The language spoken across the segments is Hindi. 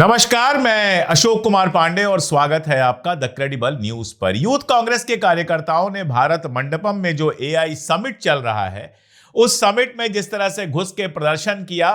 नमस्कार, मैं अशोक कुमार पांडे और स्वागत है आपका द क्रेडिबल न्यूज पर। यूथ कांग्रेस के कार्यकर्ताओं ने भारत मंडपम में जो एआई समिट चल रहा है, उस समिट में जिस तरह से घुस के प्रदर्शन किया,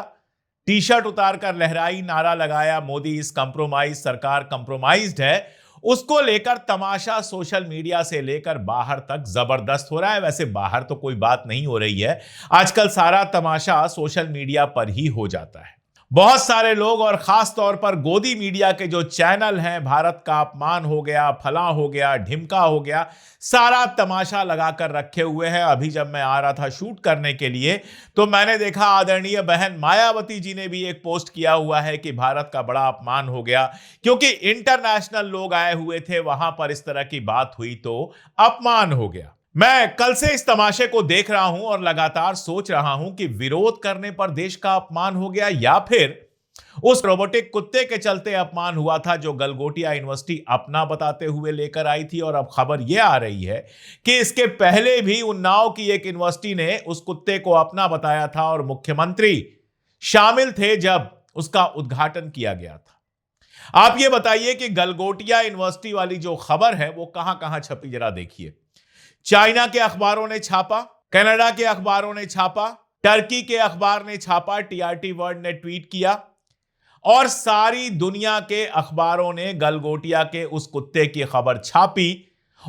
टी शर्ट उतारकर लहराई, नारा लगाया, मोदी इज कंप्रोमाइज, सरकार कंप्रोमाइज्ड है, उसको लेकर तमाशा सोशल मीडिया से लेकर बाहर तक जबरदस्त हो रहा है। वैसे बाहर तो कोई बात नहीं हो रही है, आजकल सारा तमाशा सोशल मीडिया पर ही हो जाता है। बहुत सारे लोग और खास तौर पर गोदी मीडिया के जो चैनल हैं, भारत का अपमान हो गया, फला हो गया, ढिमका हो गया, सारा तमाशा लगाकर रखे हुए हैं। अभी जब मैं आ रहा था शूट करने के लिए तो मैंने देखा आदरणीय बहन मायावती जी ने भी एक पोस्ट किया हुआ है कि भारत का बड़ा अपमान हो गया, क्योंकि इंटरनेशनल लोग आए हुए थे, वहां पर इस तरह की बात हुई तो अपमान हो गया। मैं कल से इस तमाशे को देख रहा हूं और लगातार सोच रहा हूं कि विरोध करने पर देश का अपमान हो गया या फिर उस रोबोटिक कुत्ते के चलते अपमान हुआ था जो गलगोटिया यूनिवर्सिटी अपना बताते हुए लेकर आई थी। और अब खबर यह आ रही है कि इसके पहले भी उन्नाव की एक यूनिवर्सिटी ने उस कुत्ते को अपना बताया था और मुख्यमंत्री शामिल थे जब उसका उद्घाटन किया गया था। आप ये बताइए कि गलगोटिया यूनिवर्सिटी वाली जो खबर है वो कहां कहां छपी, जरा देखिए। चाइना के अखबारों ने छापा, कनाडा के अखबारों ने छापा, टर्की के अखबार ने छापा, टीआरटी वर्ल्ड ने ट्वीट किया और सारी दुनिया के अखबारों ने गलगोटिया के उस कुत्ते की खबर छापी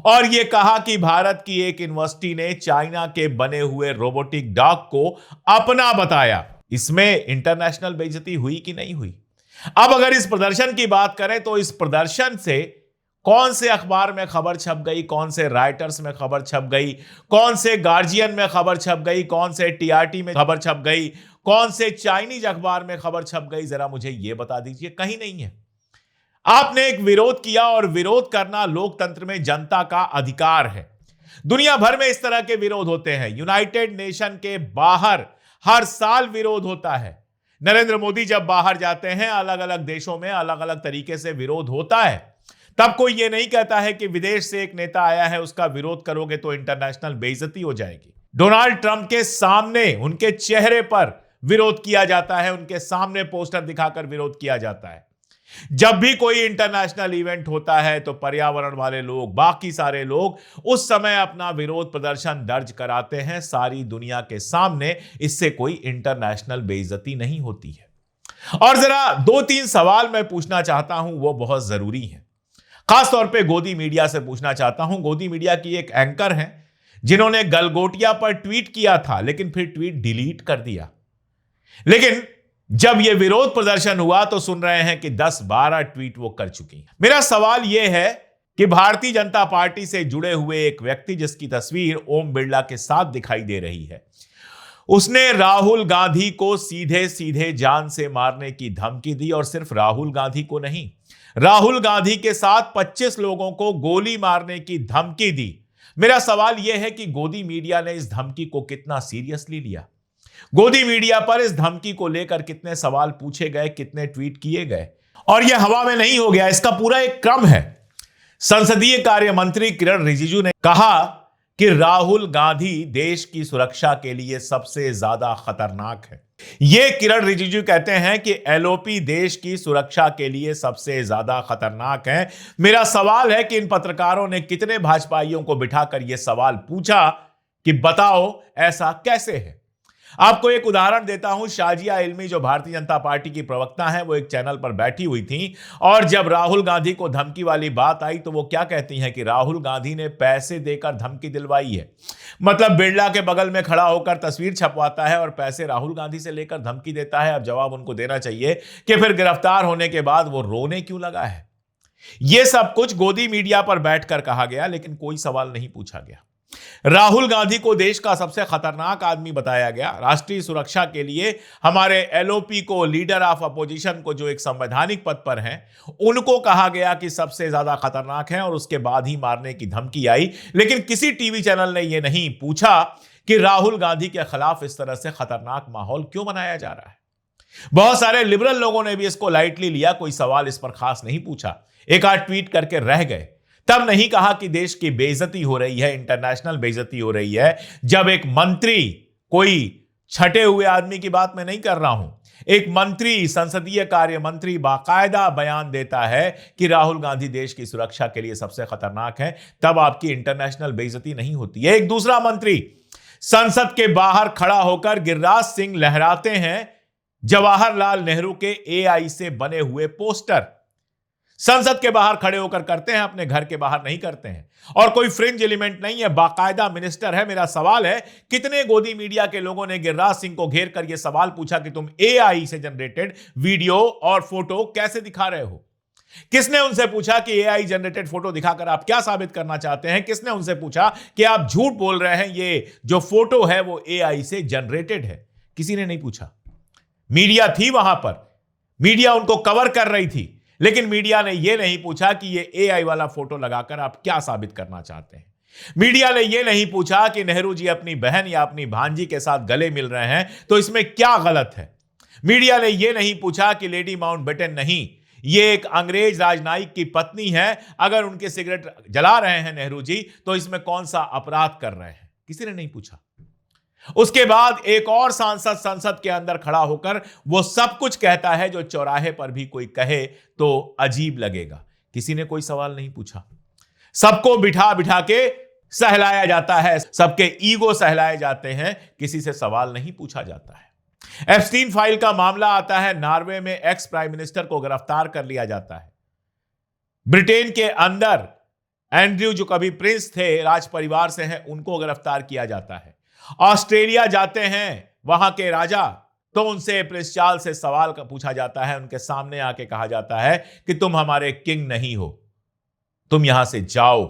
और यह कहा कि भारत की एक यूनिवर्सिटी ने चाइना के बने हुए रोबोटिक डॉग को अपना बताया। इसमें इंटरनेशनल बेइज्जती हुई कि नहीं हुई? अब अगर इस प्रदर्शन की बात करें तो इस प्रदर्शन से कौन से अखबार में खबर छप गई, कौन से राइटर्स में खबर छप गई, कौन से गार्जियन में खबर छप गई, कौन से टीआरटी में खबर छप गई, कौन से चाइनीज अखबार में खबर छप गई, जरा मुझे यह बता दीजिए। कहीं नहीं है। आपने एक विरोध किया और विरोध करना लोकतंत्र में जनता का अधिकार है। दुनिया भर में इस तरह के विरोध होते हैं। यूनाइटेड नेशन के बाहर हर साल विरोध होता है। नरेंद्र मोदी जब बाहर जाते हैं, अलग अलग देशों में अलग अलग तरीके से विरोध होता है। तब कोई यह नहीं कहता है कि विदेश से एक नेता आया है, उसका विरोध करोगे तो इंटरनेशनल बेइज्जती हो जाएगी। डोनाल्ड ट्रंप के सामने, उनके चेहरे पर विरोध किया जाता है, उनके सामने पोस्टर दिखाकर विरोध किया जाता है। जब भी कोई इंटरनेशनल इवेंट होता है तो पर्यावरण वाले लोग, बाकी सारे लोग उस समय अपना विरोध प्रदर्शन दर्ज कराते हैं सारी दुनिया के सामने। इससे कोई इंटरनेशनल बेइज्जती नहीं होती है। और जरा दो तीन सवाल मैं पूछना चाहता हूं, वो बहुत जरूरी है। खासतौर पे गोदी मीडिया से पूछना चाहता हूं। गोदी मीडिया की एक एंकर हैं जिन्होंने गलगोटिया पर ट्वीट किया था, लेकिन फिर ट्वीट डिलीट कर दिया। लेकिन जब यह विरोध प्रदर्शन हुआ तो सुन रहे हैं कि 10-12 ट्वीट वो कर चुकी हैं। मेरा सवाल यह है कि भारतीय जनता पार्टी से जुड़े हुए एक व्यक्ति जिसकी तस्वीर ओम बिरला के साथ दिखाई दे रही है, उसने राहुल गांधी को सीधे सीधे जान से मारने की धमकी दी। और सिर्फ राहुल गांधी को नहीं, राहुल गांधी के साथ 25 लोगों को गोली मारने की धमकी दी। मेरा सवाल यह है कि गोदी मीडिया ने इस धमकी को कितना सीरियसली लिया? गोदी मीडिया पर इस धमकी को लेकर कितने सवाल पूछे गए, कितने ट्वीट किए गए? और यह हवा में नहीं हो गया, इसका पूरा एक क्रम है। संसदीय कार्य मंत्री किरण रिजिजू ने कहा कि राहुल गांधी देश की सुरक्षा के लिए सबसे ज्यादा खतरनाक है। यह किरण रिजिजू कहते हैं कि एलओपी देश की सुरक्षा के लिए सबसे ज्यादा खतरनाक है। मेरा सवाल है कि इन पत्रकारों ने कितने भाजपाइयों को बिठाकर यह सवाल पूछा कि बताओ ऐसा कैसे है? आपको एक उदाहरण देता हूं। शाजिया इल्मी जो भारतीय जनता पार्टी की प्रवक्ता है, वो एक चैनल पर बैठी हुई थी और जब राहुल गांधी को धमकी वाली बात आई तो वो क्या कहती हैं कि राहुल गांधी ने पैसे देकर धमकी दिलवाई है। मतलब बिरला के बगल में खड़ा होकर तस्वीर छपवाता है और पैसे राहुल गांधी से लेकर धमकी देता है। अब जवाब उनको देना चाहिए कि फिर गिरफ्तार होने के बाद वो रोने क्यों लगा है। यह सब कुछ गोदी मीडिया पर बैठकर कहा गया, लेकिन कोई सवाल नहीं पूछा गया। राहुल गांधी को देश का सबसे खतरनाक आदमी बताया गया। राष्ट्रीय सुरक्षा के लिए हमारे एलओपी को, लीडर ऑफ अपोजिशन को, जो एक संवैधानिक पद पर हैं, उनको कहा गया कि सबसे ज्यादा खतरनाक है और उसके बाद ही मारने की धमकी आई। लेकिन किसी टीवी चैनल ने यह नहीं पूछा कि राहुल गांधी के खिलाफ इस तरह से खतरनाक माहौल क्यों बनाया जा रहा है। बहुत सारे लिबरल लोगों ने भी इसको लाइटली लिया, कोई सवाल इस पर खास नहीं पूछा, एक आध ट्वीट करके रह गए। तब नहीं कहा कि देश की बेइज्जती हो रही है, इंटरनेशनल बेइज्जती हो रही है। जब एक मंत्री, कोई छटे हुए आदमी की बात मैं नहीं कर रहा हूं, एक मंत्री, संसदीय कार्य मंत्री बाकायदा बयान देता है कि राहुल गांधी देश की सुरक्षा के लिए सबसे खतरनाक है, तब आपकी इंटरनेशनल बेइज्जती नहीं होती है। एक दूसरा मंत्री संसद के बाहर खड़ा होकर गिरिराज सिंह लहराते हैं जवाहरलाल नेहरू के एआई से बने हुए पोस्टर। संसद के बाहर खड़े होकर करते हैं, अपने घर के बाहर नहीं करते हैं, और कोई फ्रिंज एलिमेंट नहीं है, बाकायदा मिनिस्टर है। मेरा सवाल है, कितने गोदी मीडिया के लोगों ने गिरिराज सिंह को घेर कर यह सवाल पूछा कि तुम एआई से जनरेटेड वीडियो और फोटो कैसे दिखा रहे हो? किसने उनसे पूछा कि एआई जनरेटेड फोटो दिखाकर आप क्या साबित करना चाहते हैं? किसने उनसे पूछा कि आप झूठ बोल रहे हैं, ये जो फोटो है वो एआई से जनरेटेड है? किसी ने नहीं पूछा। मीडिया थी वहां पर, मीडिया उनको कवर कर रही थी, लेकिन मीडिया ने यह नहीं पूछा कि यह एआई वाला फोटो लगाकर आप क्या साबित करना चाहते हैं। मीडिया ने यह नहीं पूछा कि नेहरू जी अपनी बहन या अपनी भांजी के साथ गले मिल रहे हैं तो इसमें क्या गलत है। मीडिया ने यह नहीं पूछा कि लेडी माउंटबेटन नहीं, यह एक अंग्रेज राजनयिक की पत्नी है, अगर उनके सिगरेट जला रहे हैं नेहरू जी तो इसमें कौन सा अपराध कर रहे हैं? किसी ने नहीं पूछा। उसके बाद एक और सांसद संसद के अंदर खड़ा होकर वो सब कुछ कहता है जो चौराहे पर भी कोई कहे तो अजीब लगेगा। किसी ने कोई सवाल नहीं पूछा। सबको बिठा बिठा के सहलाया जाता है, सबके ईगो सहलाए जाते हैं, किसी से सवाल नहीं पूछा जाता है। एप्स्टीन फाइल का मामला आता है, नॉर्वे में एक्स प्राइम मिनिस्टर को गिरफ्तार कर लिया जाता है। ब्रिटेन के अंदर एंड्रयू जो कभी प्रिंस थे, राज परिवार से हैं, उनको गिरफ्तार किया जाता है। ऑस्ट्रेलिया जाते हैं वहां के राजा, तो उनसे प्रिंस चार्ल्स से सवाल पूछा जाता है, उनके सामने आके कहा जाता है कि तुम हमारे किंग नहीं हो, तुम यहां से जाओ।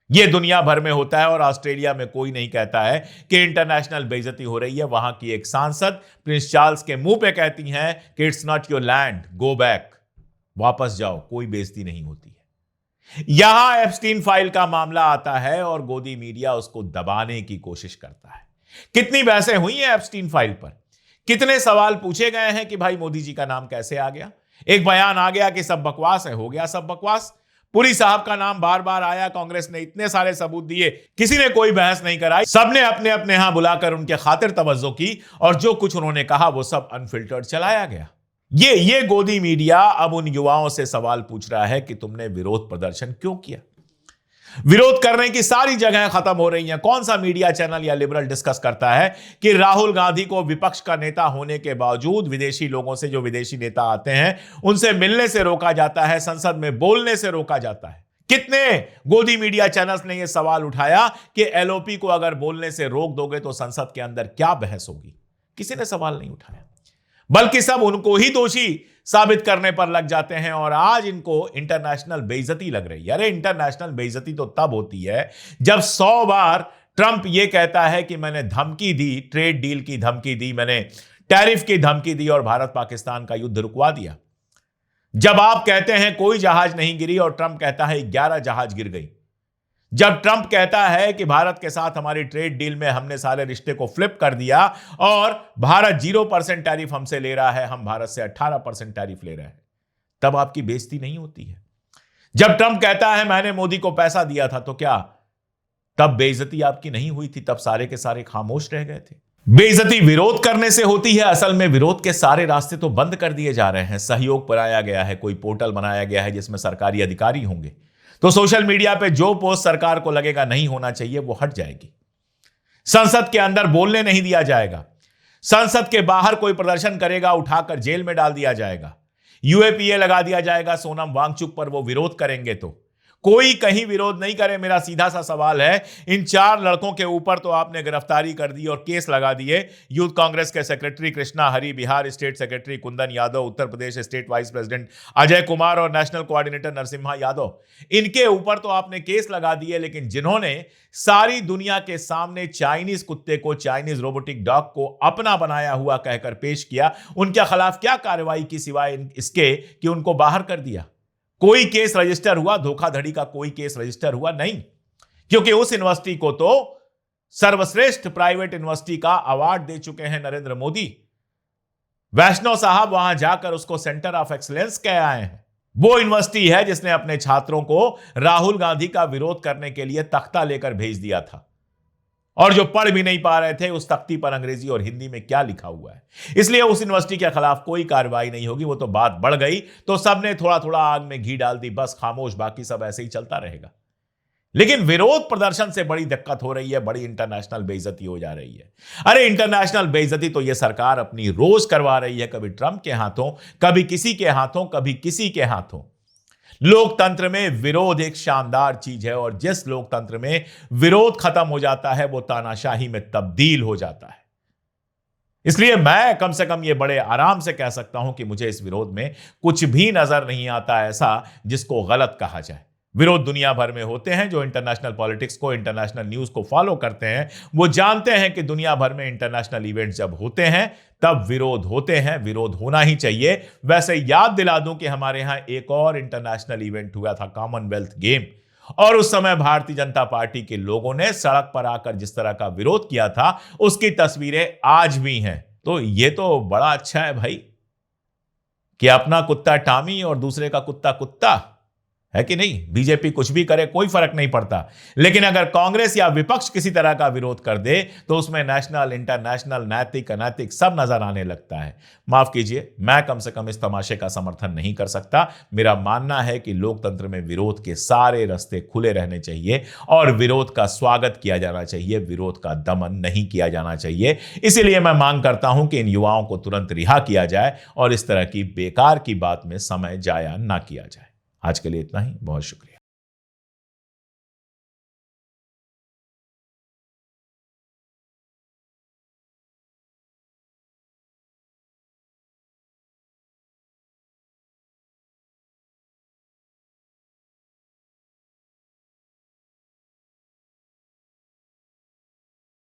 यह दुनिया भर में होता है और ऑस्ट्रेलिया में कोई नहीं कहता है कि इंटरनेशनल बेइज्जती हो रही है। वहां की एक सांसद प्रिंस चार्ल्स के मुंह पे कहती हैं कि it's not your land, go back, वापस जाओ, कोई बेइज्जती नहीं होती है। यहां एप्स्टीन फाइल का मामला आता है और गोदी मीडिया उसको दबाने की कोशिश करता है। कितनी बहसें हुई हैं एप्स्टीन फाइल पर, कितने सवाल पूछे गए हैं कि भाई मोदी जी का नाम कैसे आ गया। एक बयान आ गया कि सब बकवास है, हो गया सब बकवास। पुरी साहब का नाम बार बार आया, कांग्रेस ने इतने सारे सबूत दिए, किसी ने कोई बहस नहीं कराई, सबने अपने अपने यहां बुलाकर उनके खातिर तवज्जो की और जो कुछ उन्होंने कहा वो सब अनफिल्टर्ड चलाया गया। ये गोदी मीडिया अब उन युवाओं से सवाल पूछ रहा है कि तुमने विरोध प्रदर्शन क्यों किया। विरोध करने की सारी जगहें खत्म हो रही हैं। कौन सा मीडिया चैनल या लिबरल डिस्कस करता है कि राहुल गांधी को विपक्ष का नेता होने के बावजूद विदेशी लोगों से, जो विदेशी नेता आते हैं, उनसे मिलने से रोका जाता है, संसद में बोलने से रोका जाता है। कितने गोदी मीडिया चैनल्स ने यह सवाल उठाया कि एलओपी को अगर बोलने से रोक दोगे तो संसद के अंदर क्या बहस होगी? किसी ने सवाल नहीं उठाया, बल्कि सब उनको ही दोषी साबित करने पर लग जाते हैं। और आज इनको इंटरनेशनल बेइज्जती लग रही है। अरे इंटरनेशनल बेइज्जती तो तब होती है जब 100 बार ट्रंप यह कहता है कि मैंने धमकी दी, ट्रेड डील की धमकी दी, मैंने टैरिफ की धमकी दी और भारत पाकिस्तान का युद्ध रुकवा दिया। जब आप कहते हैं कोई जहाज नहीं गिरी और ट्रंप कहता है 11 जहाज गिर गई। जब ट्रंप कहता है कि भारत के साथ हमारी ट्रेड डील में हमने सारे रिश्ते को फ्लिप कर दिया और भारत 0% टैरिफ हमसे ले रहा है, हम भारत से 18% टैरिफ ले रहे हैं, तब आपकी बेइज्जती नहीं होती है। जब ट्रंप कहता है मैंने मोदी को पैसा दिया था, तो क्या तब बेइज्जती आपकी नहीं हुई थी? तब सारे के सारे खामोश रह गए थे। बेइज्जती विरोध करने से होती है। असल में विरोध के सारे रास्ते तो बंद कर दिए जा रहे हैं। सहयोग बनाया गया है, कोई पोर्टल बनाया गया है जिसमें सरकारी अधिकारी होंगे, तो सोशल मीडिया पे जो पोस्ट सरकार को लगेगा नहीं होना चाहिए वो हट जाएगी। संसद के अंदर बोलने नहीं दिया जाएगा। संसद के बाहर कोई प्रदर्शन करेगा, उठाकर जेल में डाल दिया जाएगा। यूएपीए लगा दिया जाएगा सोनम वांगचुक पर, वो विरोध करेंगे तो। कोई कहीं विरोध नहीं करे। मेरा सीधा सा सवाल है, इन 4 लड़कों के ऊपर तो आपने गिरफ्तारी कर दी और केस लगा दिए। यूथ कांग्रेस के secretary Krishna Hari, Bihar state secretary Kundan Yadav, Uttar Pradesh state vice president Ajay Kumar और नेशनल कोऑर्डिनेटर नरसिम्हा यादव, इनके ऊपर तो आपने केस लगा दिए। लेकिन जिन्होंने सारी दुनिया के सामने चाइनीज कुत्ते को, चाइनीज रोबोटिक डॉग को अपना बनाया हुआ कहकर पेश किया, उनके खिलाफ क्या कार्रवाई की सिवाय इसके कि उनको बाहर कर दिया? कोई केस रजिस्टर हुआ? धोखाधड़ी का कोई केस रजिस्टर हुआ? नहीं, क्योंकि उस यूनिवर्सिटी को तो सर्वश्रेष्ठ प्राइवेट यूनिवर्सिटी का अवार्ड दे चुके हैं नरेंद्र मोदी। वैष्णव साहब वहां जाकर उसको सेंटर ऑफ एक्सीलेंस कह आए हैं। वो यूनिवर्सिटी है जिसने अपने छात्रों को राहुल गांधी का विरोध करने के लिए तख्ता लेकर भेज दिया था। और जो पढ़ भी नहीं पा रहे थे उस तख्ती पर अंग्रेजी और हिंदी में क्या लिखा हुआ है। इसलिए उस यूनिवर्सिटी के खिलाफ कोई कार्रवाई नहीं होगी। वो तो बात बढ़ गई तो सबने थोड़ा थोड़ा आग में घी डाल दी, बस खामोश, बाकी सब ऐसे ही चलता रहेगा। लेकिन विरोध प्रदर्शन से बड़ी दिक्कत हो रही है, बड़ी इंटरनेशनल बेइज्जती हो जा रही है। अरे इंटरनेशनल बेइज्जती तो यह सरकार अपनी रोज करवा रही है, कभी ट्रंप के हाथों, कभी किसी के हाथों, कभी किसी के हाथों। लोकतंत्र में विरोध एक शानदार चीज है और जिस लोकतंत्र में विरोध खत्म हो जाता है वो तानाशाही में तब्दील हो जाता है। इसलिए मैं कम से कम ये बड़े आराम से कह सकता हूं कि मुझे इस विरोध में कुछ भी नजर नहीं आता ऐसा जिसको गलत कहा जाए। विरोध दुनिया भर में होते हैं। जो इंटरनेशनल पॉलिटिक्स को, इंटरनेशनल न्यूज को फॉलो करते हैं वो जानते हैं कि दुनिया भर में इंटरनेशनल इवेंट्स जब होते हैं तब विरोध होते हैं, विरोध होना ही चाहिए। वैसे याद दिला दूं कि हमारे यहां एक और इंटरनेशनल इवेंट हुआ था, कॉमनवेल्थ गेम, और उस समय भारतीय जनता पार्टी के लोगों ने सड़क पर आकर जिस तरह का विरोध किया था उसकी तस्वीरें आज भी हैं। तो ये तो बड़ा अच्छा है भाई कि अपना कुत्ता टॉमी और दूसरे का कुत्ता कुत्ता, है कि नहीं। बीजेपी कुछ भी करे कोई फर्क नहीं पड़ता, लेकिन अगर कांग्रेस या विपक्ष किसी तरह का विरोध कर दे तो उसमें नेशनल, इंटरनेशनल, नैतिक, अनैतिक सब नजर आने लगता है। माफ कीजिए, मैं कम से कम इस तमाशे का समर्थन नहीं कर सकता। मेरा मानना है कि लोकतंत्र में विरोध के सारे रास्ते खुले रहने चाहिए और विरोध का स्वागत किया जाना चाहिए, विरोध का दमन नहीं किया जाना चाहिए। इसीलिए मैं मांग करता हूं कि इन युवाओं को तुरंत रिहा किया जाए और इस तरह की बेकार की बात में समय जाया ना किया जाए। आज के लिए इतना ही, बहुत शुक्रिया।